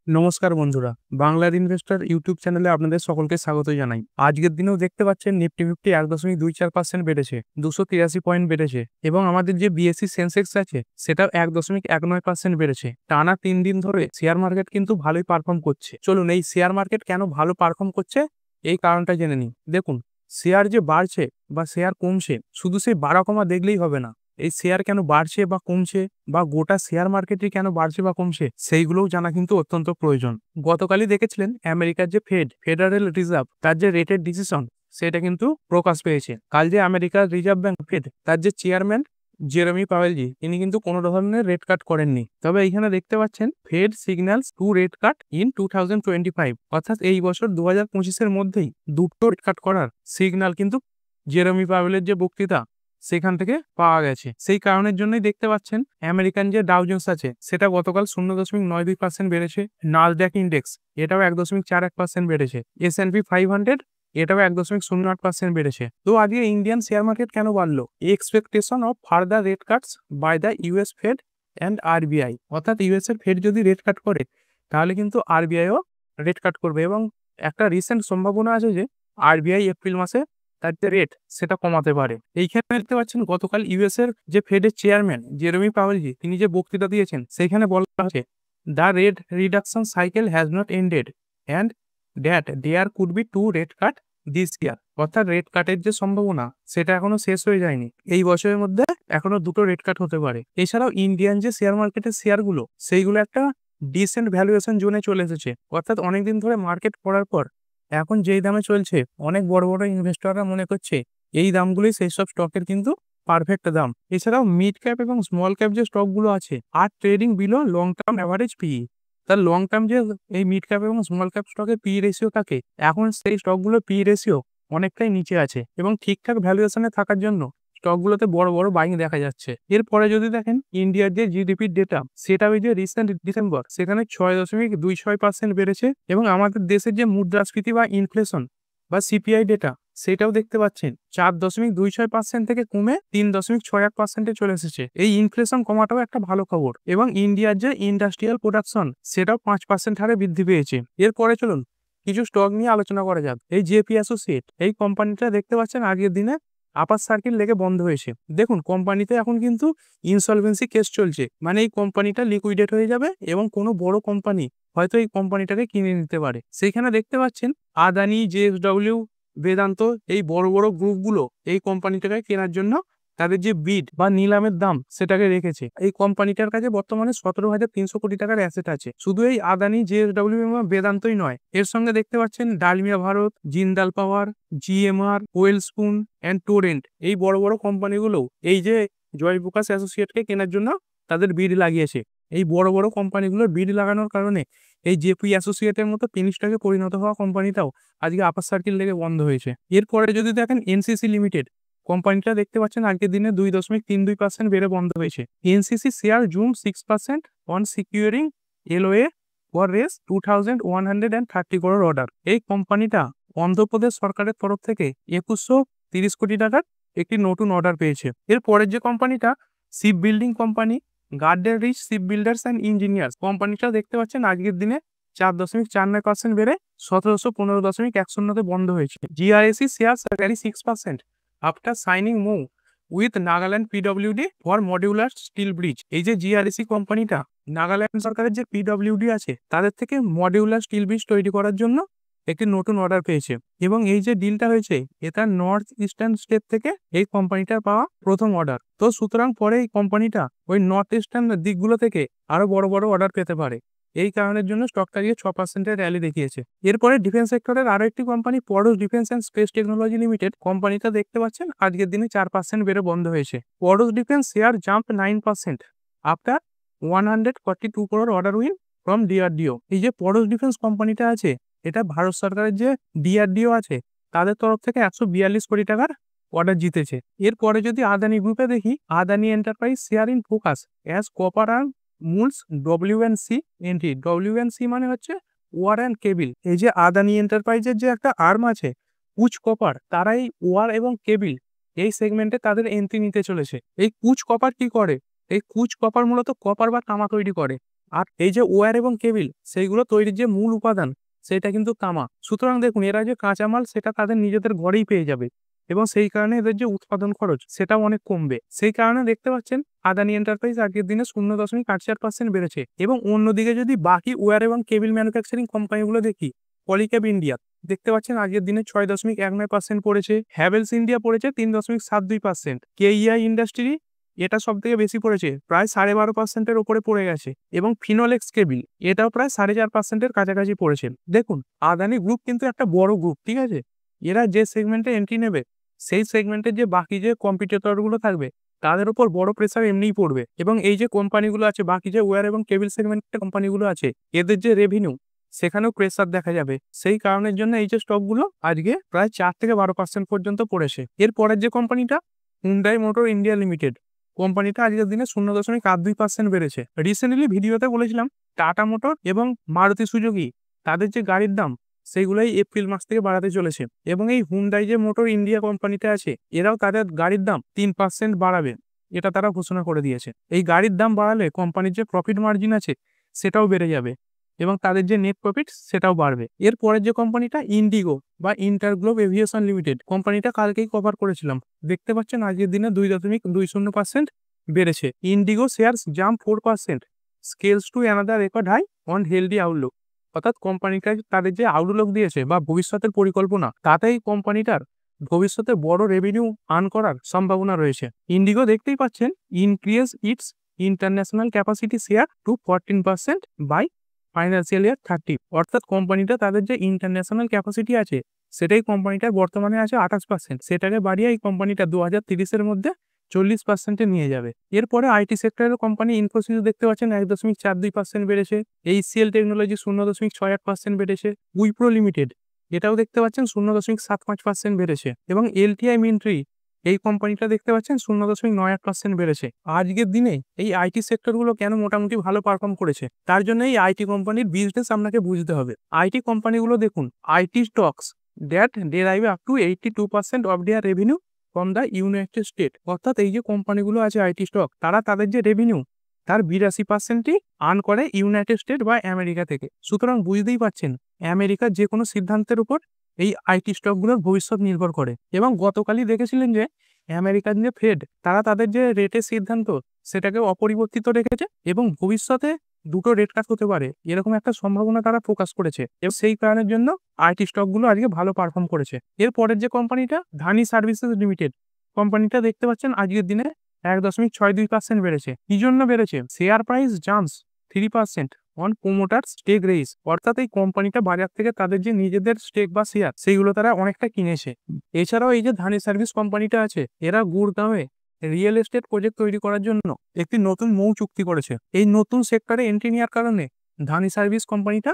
নমস্কার বন্ধুরা, বাংলার ইনভেস্টর ইউটিউব চ্যানেলে আপনাদের সকলকে স্বাগত জানাই। আজকের দিনেও দেখতে পাচ্ছেন নিফটি ফিফটি 1.24% বেড়েছে, 283 পয়েন্ট বেড়েছে এবং আমাদের যে বিএসসি সেন্সেক্স আছে সেটাও 1.19% বেড়েছে। টানা 3 দিন ধরে শেয়ার মার্কেট কিন্তু ভালোই পারফর্ম করছে। চলুন এই শেয়ার মার্কেট কেন ভালো পারফর্ম করছে এই কারণটা জেনে নিই। দেখুন, শেয়ার যে বাড়ছে বা শেয়ার কমছে শুধু সেই বাড়া কমা দেখলেই হবে না। এই শেয়ার কেন বাড়ছে বা কমছে বা গোটা শেয়ার মার্কেটে কেন বাড়ছে বা কমছে সেইগুলোও জানা কিন্তু অত্যন্ত প্রয়োজন। গতকালই দেখেছিলেন আমেরিকার যে ফেডারেল রিজার্ভ তার যে রেটের ডিসিশন সেটা কিন্তু প্রকাশ পেয়েছে। কাল যে আমেরিকার রিজার্ভ ব্যাংক ফেড তার যে চেয়ারম্যান জেরেমি পাওয়েলজি তিনি কিন্তু কোনো ধরনের রেট কাট করেননি। তবে এইখানে দেখতে পাচ্ছেন Fed signals two rate cut in 2025, অর্থাৎ এই বছর 2025-এর মধ্যেই দুটো রেট কাট করার সিগন্যাল কিন্তু জেরেমি পাওয়েলের যে বক্তৃতা সেখান থেকে পাওয়া গেছে। সেই কারণের জন্যই দেখতে পাচ্ছেন আমেরিকান যে ডাউ জোন্স আছে সেটা গতকাল 0.92% বেড়েছে। নাসড্যাক ইন্ডেক্স এটাও 1.41% বেড়েছে। S&P 500 এটাও 1.08% বেড়েছে। তো আজকে ইন্ডিয়ান শেয়ার মার্কেট কেন বাড়লো? Expectation of further rate cuts by the US Fed and RBI, অর্থাৎ ইউএস এর ফেড যদি রেট কাট করে তাহলে কিন্তু আরবিআইও রেট কাট করবে এবং একটা রিসেন্ট সম্ভাবনা আছে যে আরবিআই এপ্রিল মাসে তার যে রেট সেটা কমাতে পারে। এইখানে দেখতে পাচ্ছেন গতকাল ইউএস এর যে ফেডের চেয়ারম্যান জেরেমি পাওয়েলজি তিনি যে বক্তৃতা দিয়েছেন সেখানে বলা হয়েছে the rate reduction cycle has not ended and that there could be two rate cut this year, অর্থাৎ রেট কাটের যে সম্ভাবনা সেটা এখনো শেষ হয়ে যায়নি। এই বছরের মধ্যে এখনো দুটো রেট কাট হতে পারে। এছাড়াও ইন্ডিয়ান যে শেয়ার মার্কেটের শেয়ারগুলো সেইগুলো একটা ডিসেন্ট ভ্যালুয়েশন জোনে চলে এসেছে, অর্থাৎ অনেকদিন ধরে মার্কেট পড়ার পর এখন যেই দামে চলছে অনেক বড় বড় ইনভেস্টররা মনে করছে এই দামগুলোই সেই সব স্টকের কিন্তু পারফেক্ট দাম। এছাড়াও মিড ক্যাপ এবং স্মল ক্যাপ যে স্টকগুলো আছে আর trading below long term average PE, তার লং টার্ম যে এই মিড ক্যাপ এবং স্মল ক্যাপ স্টকের পি রেশিও থাকে এখন সেই স্টকগুলোর পি রেশিও অনেকটাই নিচে আছে এবং ঠিকঠাক ভ্যালুয়েশনে থাকার জন্য স্টকগুলোতে বড় বড় বাইং দেখা যাচ্ছে। এরপরে যদি দেখেন ইন্ডিয়ার যে জিডিপির ডেটা সেটা ওই যে রিসেন্ট ডিসেম্বর সেখানে 6.26% বেড়েছে এবং আমাদের দেশের যে মুদ্রাস্ফীতি বা ইনফ্লেশন বা সিপিআই ডেটা সেটাও দেখতে পাচ্ছেন 4.26% থেকে কমে 3.61%-এ চলে এসেছে। এই ইনফ্লেশন কমাটাও একটা ভালো খবর এবং ইন্ডিয়ার যে ইন্ডাস্ট্রিয়াল প্রোডাকশন সেটাও 5% হারে বৃদ্ধি পেয়েছে। এরপরে চলুন কিছু স্টক নিয়ে আলোচনা করা যাক। এই জেপি অ্যাসোসিয়েট এই কোম্পানিটা দেখতে পাচ্ছেন আগের দিনে আপার সার্কিট লেগে বন্ধ হয়েছে। দেখুন কোম্পানিতে এখন কিন্তু ইনসলভেন্সি কেস চলছে, মানে এই কোম্পানিটা লিকুইডেট হয়ে যাবে এবং কোনো বড় কোম্পানি হয়তো এই কোম্পানিটাকে কিনে নিতে পারে। সেইখানে দেখতে পাচ্ছেন আদানি, জেএসডব্লিউ, বেদান্ত এই বড় বড় গ্রুপগুলো এই কোম্পানিটাকে কেনার জন্য তাদের যে বিড বা নিলামের দাম সেটাকে রেখেছে। এই কোম্পানিটার কাছে বর্তমানে 17,300 কোটি টাকার অ্যাসেট আছে। শুধু এই আদানি, জেএসডব্লিউ এবং বেদান্তই নয়, এর সঙ্গে দেখতে পাচ্ছেন ডালমিয়া ভারত, জিন্দাল পাওয়ার, জিএমআর, ওয়েলস্পুন অ্যান্ড টোরেন্ট এই বড় বড় কোম্পানিগুলো এই যে জয়প্রকাশ অ্যাসোসিয়েটকে কেনার জন্য তাদের বিড লাগিয়েছে। এই বড় বড় কোম্পানিগুলোর বিড লাগানোর কারণে এই জেপি অ্যাসোসিয়েটের মতো ফিনিশটাকে পরিণত হওয়া কোম্পানিটাও আজকে আপার সার্কিল লেগে বন্ধ হয়েছে। এরপরে যদি দেখেন এনসিসি লিমিটেড কোম্পানিটা দেখতে পাচ্ছেন আজকের দিনে 2.32% বেড়ে বন্ধ হয়েছে। NCC share zoom 6% on securing LOA for রেস 2,130 crore অর্ডার। এই কোম্পানিটা অন্ধ্রপ্রদেশ সরকারের তরফ থেকে 2,130 কোটি টাকার একটি নতুন অর্ডার পেয়েছে। এর পরের যে কোম্পানিটা ship building company Garden Reach ship builders and engineers, কোম্পানিটা দেখতে পাচ্ছেন আজকের দিনে 4.49% বেড়ে 1,715.10-তে বন্ধ হয়েছে। জিআরএসি share carry 6% after signing move with Nagaland PWD for modular still bridge. এই যে জিআরএসি কোম্পানিটা নাগাল্যান্ড সরকারের যে পিডব্লিউডি আছে তাদের থেকে মডিউলার স্টিল ব্রিজ তৈরি করার জন্য একটি নতুন অর্ডার পেয়েছে এবং এই যে ডিলটা হয়েছে এটা নর্থ ইস্টার্ন স্টেট থেকে এই কোম্পানিটার পাওয়া প্রথম অর্ডার। তো সুতরাং পরে এই কোম্পানিটা ওই নর্থ ইস্টার্ন দিকগুলো থেকে আরো বড় বড় অর্ডার পেতে পারে। এই কারণের জন্য স্টকটা গিয়ে 6%-এর র্যালি দেখিয়েছে। এরপরে ডিফেন্স সেক্টরের আরো একটি company Parash defence and space technology limited, কোম্পানিটা দেখতে পাচ্ছেন আজকের দিনে 4% বেড়ে বন্ধ হয়েছে। পরশ defence share jump 9% after 142 crore order win from DRDO. এই যে পরশ ডিফেন্স কোম্পানিটা আছে এটা ভারত সরকারের যে ডিআরডিও আছে তাদের তরফ থেকে 142 কোটি টাকার অর্ডার জিতেছে। এরপরে যদি আদানি গ্রুপে দেখি, Adani enterprise share in focus as copper and mules WNC entry. WNC মানে হচ্ছে ওয়ার অ্যান্ড কেবিল। এই যে আদানি এন্টারপ্রাইজের যে একটা আর্ম আছে কুচ কপার, তারাই ওয়ার এবং কেবিল এই সেগমেন্টে তাদের এন্ট্রি নিতে চলেছে। এই কুচ কপার কি করে? এই কুচ কপার মূলত কপার বা তামা তৈরি করে। আর এই যে ওয়্যার এবং কেবিল সেইগুলো তৈরির যে মূল উপাদান সেটা কিন্তু তামা। সুতরাং দেখুন এরা যে কাঁচামাল সেটা তাদের নিজেদের ঘরেই পেয়ে যাবে এবং সেই কারণে এদের যে উৎপাদন খরচ সেটাও অনেক কমবে। সেই কারণে দেখতে পাচ্ছেন আদানি এন্টারপ্রাইজ আজকের দিনে 0.84% বেড়েছে। এবং অন্যদিকে যদি বাকি ওয়্যার এবং কেবিল ম্যানুফ্যাকচারিং কোম্পানিগুলো দেখি, পলিক্যাব ইন্ডিয়া দেখতে পাচ্ছেন আজকের দিনে 6.19% পড়েছে, হ্যাভেলস ইন্ডিয়া পড়েছে 3.72%, কেইআই ইন্ডাস্ট্রি এটা সব থেকে বেশি পড়েছে, প্রায় 12.5%-এর উপরে পড়ে গেছে, এবং ফিনোলেক্স কেবিল এটাও প্রায় 4.5%-এর কাছাকাছি পড়েছে। দেখুন আদানি গ্রুপ কিন্তু একটা বড় গ্রুপ, ঠিক আছে, এরা যে সেগমেন্টে এন্ট্রি নেবে সেই সেগমেন্টের যে বাকি যে কম্পিটিটরগুলো থাকবে তাদের উপর বড় প্রেসার এমনিই পড়বে। এবং এই যে কোম্পানিগুলো আছে বাকি যে ওয়্যার এবং কেবিল সেগমেন্টের কোম্পানিগুলো আছে এদের যে রেভিনিউ সেখানেও প্রেসার দেখা যাবে। সেই কারণের জন্য এই যে স্টকগুলো আজকে প্রায় 4-12% পর্যন্ত পড়েছে। এর পরের যে কোম্পানিটা হুন্ডাই মোটর ইন্ডিয়া লিমিটেড, কোম্পানিটা আজকের দিনে 0.82% বেড়েছে। রিসেন্টলি ভিডিওতে বলেছিলাম টাটা মোটর এবং মারুতি সুজুকি তাদের যে গাড়ির দাম সেইগুলোই এপ্রিল মাস থেকে বাড়াতে চলেছে, এবং এই হুন্ডাই যে মোটর ইন্ডিয়া কোম্পানিটা আছে এরাও তাদের গাড়ির দাম 3% বাড়াবে, এটা তারা ঘোষণা করে দিয়েছে। এই গাড়ির দাম বাড়ালে কোম্পানির যে প্রফিট মার্জিন আছে সেটাও বেড়ে যাবে এবং তাদের যে নেট প্রফিট সেটাও বাড়বে। এর পরের যে কোম্পানিটা ইন্ডিগো বা ইন্টারগ্লোব এভিয়েশন লিমিটেড, কোম্পানিটা কালকেই কভার করেছিলাম, দেখতে পাচ্ছেন আজকের দিনে 2.20% বেড়েছে। IndiGo shares jump 4%, scales to another record high on healthy outlook. অর্থাৎ কোম্পানিটা তাদের যে আউটলুক দিয়েছে বা ভবিষ্যতের পরিকল্পনা তাতেই কোম্পানিটার ভবিষ্যতে বড় রেভিনিউ আর্ন করার সম্ভাবনা রয়েছে। ইন্ডিগো দেখতেই পাচ্ছেন increase its international capacity share to 14% by financial year 30। অর্থাৎ কোম্পানিটা তাদের যে ইন্টারন্যাশনাল ক্যাপাসিটি আছে সেটাই কোম্পানিটার বর্তমানে আছে 28%, সেটাকে বাড়িয়ে এই কোম্পানিটা 2030-এর মধ্যে 40%-এ নিয়ে যাবে। এরপরে আইটি সেক্টরের কোম্পানি ইনফোসিস দেখতে পাচ্ছেন 1.42% বেড়েছে, এইচসিএল টেকনোলজি 0.68% বেড়েছে, উইপ্রো লিমিটেড এটাও দেখতে পাচ্ছেন 0.75% বেড়েছে, এবং এলটিআই মিন্ট্রি এই কোম্পানিটা দেখতে পাচ্ছেন 0.98% বেড়েছে। আজকের দিনে এই আইটি সেক্টরগুলো কেন মোটামুটি ভালো পারফর্ম করেছে তার জন্য এই আইটি কোম্পানির বিজনেস আপনাকে বুঝতে হবে। আইটি কোম্পানিগুলো দেখুন IT stocks that derive up to 82% of their revenue from the United state. অর্থাৎ এই যে কোম্পানিগুলো আছে আইটি স্টক তারা তাদের যে রেভিনিউ তার 82%-ই আর্ন করে ইউনাইটেড স্টেট বা আমেরিকা থেকে। সুতরাং বুঝতেই পারছেন আমেরিকার যে কোনো সিদ্ধান্তের উপর এই আইটি স্টকগুলোর ভবিষ্যৎ নির্ভর করে। এবং গতকালই দেখেছিলেন যে আমেরিকার যে ফেড তারা তাদের যে রেটের সিদ্ধান্ত সেটাকে অপরিবর্তিত রেখেছে এবং ভবিষ্যতে দুটো রেট কাট হতে পারে এরকম একটা সম্ভাবনা তারা প্রকাশ করেছে, এবং সেই কারণের জন্য আইটি স্টকগুলো আজকে ভালো পারফর্ম করেছে। এর পরের যে কোম্পানিটা ধানি সার্ভিসেস লিমিটেড, কোম্পানিটা দেখতে পাচ্ছেন আজকের দিনে 1.62% বেড়েছে। কি জন্য বেড়েছে? Share price jumps 3% on promoter stake raise. অর্থাৎ এই কোম্পানিটা বাজার থেকে তাদের যে নিজেদের স্টেক বা শেয়ার সেইগুলো তারা অনেকটা কিনেছে। এছাড়াও এই যে ধানি সার্ভিস কোম্পানিটা আছে এরা গুড়গাঁওয়ে রিয়েল এস্টেট প্রজেক্ট তৈরি করার জন্য একটি নতুন মৌ চুক্তি করেছে। এই নতুন সেক্টরে এন্ট্রি নেওয়ার কারণে ধানি সার্ভিস কোম্পানিটা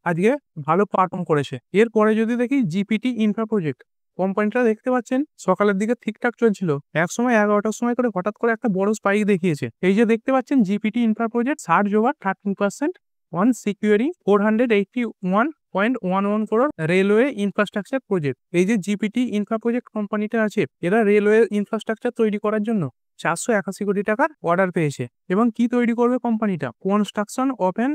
আজকে ভালো পারফর্ম করেছে। এরপরে যদি দেখি জিপিটি ইনফ্রা প্রজেক্ট, কোম্পানিটা দেখতে পাচ্ছেন সকালের দিকে ঠিকঠাক চলছিল, একসময় 11টার সময় করে হঠাৎ করে একটা বড় স্পাইক দেখিয়েছে। এই যে দেখতে পাচ্ছেন GPT infra project surge over 13% on securing 481.11 crore railway infrastructure project. এই যে জিপিটি ইনফ্রা প্রজেক্ট কোম্পানিটা আছে এরা রেলওয়ে ইনফ্রাস্ট্রাকচার তৈরি করার জন্য 481 কোটি টাকার অর্ডার পেয়েছে। এবং কি তৈরি করবে কোম্পানিটা? Construction of an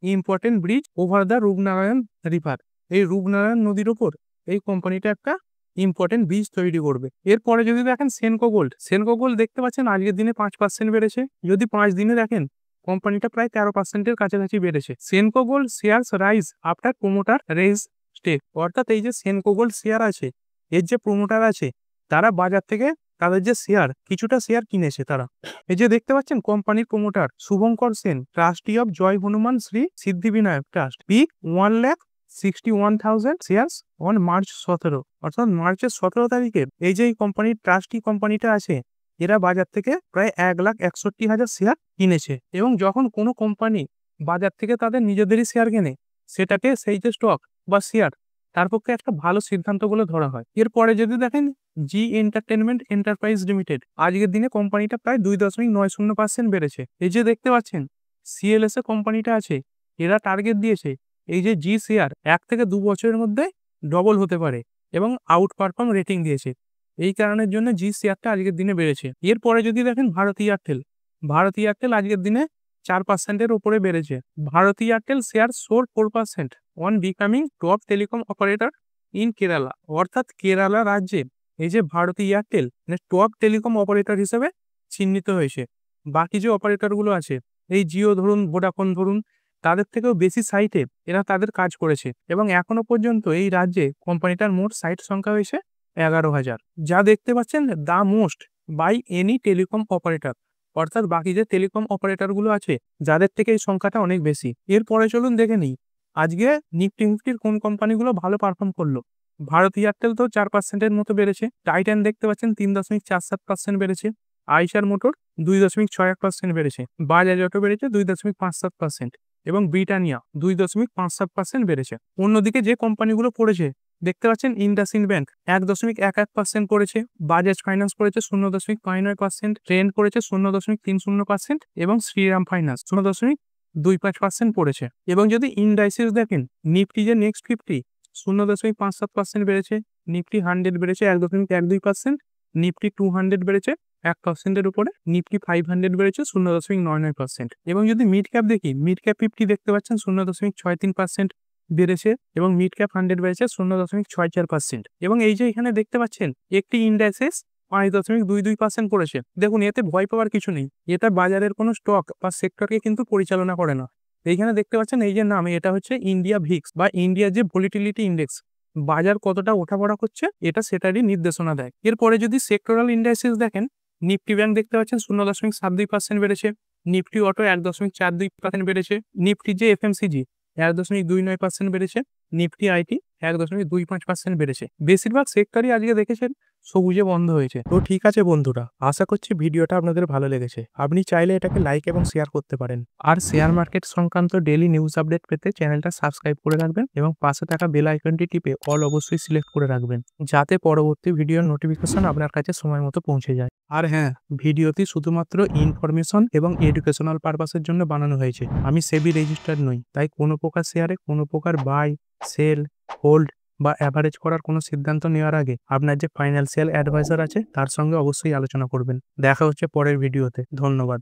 important bridge over the Rupnarayan river. এই রূপনারায়ণ নদীর উপর এই কোম্পানিটা একটা ইম্পর্টেন্ট ব্রিজ তৈরি করবে। এরপরে যদি দেখেন সেনকো গোল্ড, সেনকো গোল্ড দেখতে পাচ্ছেন আজকের দিনে 5% বেড়েছে। যদি 5 দিনে দেখেন কোম্পানিটা প্রায় 13%-এর কাছাকাছি বেড়েছে। Senco gold shares rise after promoter raise stake. অর্থাৎ এই যে সেনকো গোল্ড শেয়ার আছে এর যে প্রোমোটার আছে তারা বাজার থেকে তাদের যে শেয়ার কিছুটা শেয়ার কিনেছে তারা। এই যে দেখতে পাচ্ছেন কোম্পানির promoter Shubhankar Sen, trustee of Jai Hanuman Shri Siddhivinayak trust, peak 1,61,000 shares on March 17। অর্থাৎ মার্চের 17 তারিখে এই যে কোম্পানির ট্রাস্টি কোম্পানিটা আছে এরা বাজার থেকে প্রায় 1,61,000 শেয়ার কিনেছে। এবং যখন কোনো কোম্পানি বাজার থেকে তাদের নিজেদেরই শেয়ার কেনে সেটাকে সেই যে স্টক বা শেয়ার তার পক্ষে একটা ভালো সিদ্ধান্ত বলে ধরা হয়। এরপরে যদি দেখেন জি এন্টারটেনমেন্ট এন্টারপ্রাইজ লিমিটেড, আজকের দিনে কোম্পানিটা প্রায় 2.90% বেড়েছে। এই যে দেখতে পাচ্ছেন সিএলএস কোম্পানিটা আছে এরা টার্গেট দিয়েছে এই যে জি শেয়ার 1 থেকে 2 বছরের মধ্যে ডবল হতে পারে এবং আউট পারফর্ম রেটিং দিয়েছে। এই কারণের জন্য জি শেয়ারটা আজকের দিনে বেড়েছে। এরপরে যদি দেখেন ভারতী এয়ারটেল, ভারতী এয়ারটেল আজকের দিনে 4%-এর উপরে বেড়েছে। Bharti Airtel share soar 4% on becoming top telecom operator in Kerala. অর্থাৎ কেরালা রাজ্যে এই যে Bharti Airtel top telecom operator হিসেবে চিহ্নিত হয়েছে। বাকি যে অপারেটরগুলো আছে, এই জিও ধরুন, ভোডাফোন ধরুন, তাদের থেকেও বেশি সাইটে এরা তাদের কাজ করেছে এবং এখনো পর্যন্ত এই রাজ্যে কোম্পানিটার মোট সাইট সংখ্যা হয়েছে 11,000, যা দেখতে পাচ্ছেন the most by any telecom operator. অর্থাৎ বাকি যে টেলিকম অপারেটরগুলো আছে যাদের থেকে এই সংখ্যাটা অনেক বেশি। এরপরে চলুন দেখে নিই আজকে নিফটি ফিফটির কোন কোম্পানিগুলো ভালো পারফর্ম করলো। ভারত এয়ারটেল তো 4%-এর মতো বেড়েছে। টাইটান দেখতে পাচ্ছেন 3.47% বেড়েছে। আইসার মোটর 2.61% বেড়েছে। বাজাজ অটো বেড়েছে 2.57% এবং ব্রিটানিয়া 2.57% বেড়েছে। অন্যদিকে যে কোম্পানিগুলো পড়েছে দেখতে পাচ্ছেন ইন্ডাসইন্ড ব্যাংক 1.11% পড়েছে, বাজাজ ফাইন্যান্স পড়েছে 0.59%, ট্রেন্ড পড়েছে 0.30% এবং শ্রীরাম ফাইন্যান্স 0.25% পড়েছে। এবং যদি ইন্ডাইসিস দেখেন, নিফটি যে নেক্সট 50 0.57% বেড়েছে, নিফটি 100 বেড়েছে 1.12%, নিফটি 200 বেড়েছে 1%-এর উপরে, নিফটি 500 বেড়েছে 0.99%। এবং যদি মিড ক্যাপ দেখি, মিড ক্যাপ 50 দেখতে পাচ্ছেন 0.63% বেড়েছে এবং মিড ক্যাপ 100 বেড়েছে 0.64%। এবং এই যে এখানে দেখতে পাচ্ছেন একটি ইন্ডাইসেস 5.22% পড়েছে। দেখুন, এতে ভয় পাওয়ার কিছু নেই, এটা বাজারের কোনো স্টক বা সেক্টরকে কিন্তু পরিচালনা করে না। এইখানে দেখতে পাচ্ছেন এই যে নাম, এটা হচ্ছে ইন্ডিয়া ভিক্স বা ইন্ডিয়া যে ভলিটিলিটি ইন্ডেক্স, বাজার কতটা ওঠাপড়া করছে এটা সেটারই নির্দেশনা দেয়। এরপরে যদি সেক্টরাল ইন্ডাইসেস দেখেন, নিফটি ব্যাংক দেখতে পাচ্ছেন 0.72% বেড়েছে, নিফটি অটো 1.42% বেড়েছে, নিফটি যে এফএমসিজি 1.29% বেড়েছে, নিফটি আইটি 1.25% বেড়েছে। বেশিরভাগ সেক্টরই আজকে দেখেছেন সবুজে বন্ধ হয়েছে। তো ঠিক আছে বন্ধুরা, আশা করছি ভিডিওটা আপনাদের ভালো লেগেছে। আপনি চাইলে এটাকে লাইক এবং শেয়ার করতে পারেন। আর শেয়ার মার্কেট সংক্রান্ত ডেইলি নিউজ আপডেট পেতে চ্যানেলটা সাবস্ক্রাইব করে রাখবেন এবং পাশে থাকা বেল আইকনটি টিপে অল অবশ্যই সিলেক্ট করে রাখবেন, যাতে পরবর্তী ভিডিওর নোটিফিকেশন আপনার কাছে সময় মতো পৌঁছে যায়। আর হ্যাঁ, ভিডিওটি শুধুমাত্র ইনফরমেশন এবং এডুকেশনাল পারপাসের জন্য বানানো হয়েছে। আমি সেবি রেজিস্টার্ড নই, তাই কোনো প্রকার শেয়ারে কোনো প্রকার বাই, সেল, হোল্ড বা অ্যাভারেজ করার কোনো সিদ্ধান্ত নেওয়ার আগে আপনার যে ফাইন্যান্সিয়াল অ্যাডভাইজার আছে তার সঙ্গে অবশ্যই আলোচনা করবেন। দেখা হচ্ছে পরের ভিডিওতে। ধন্যবাদ।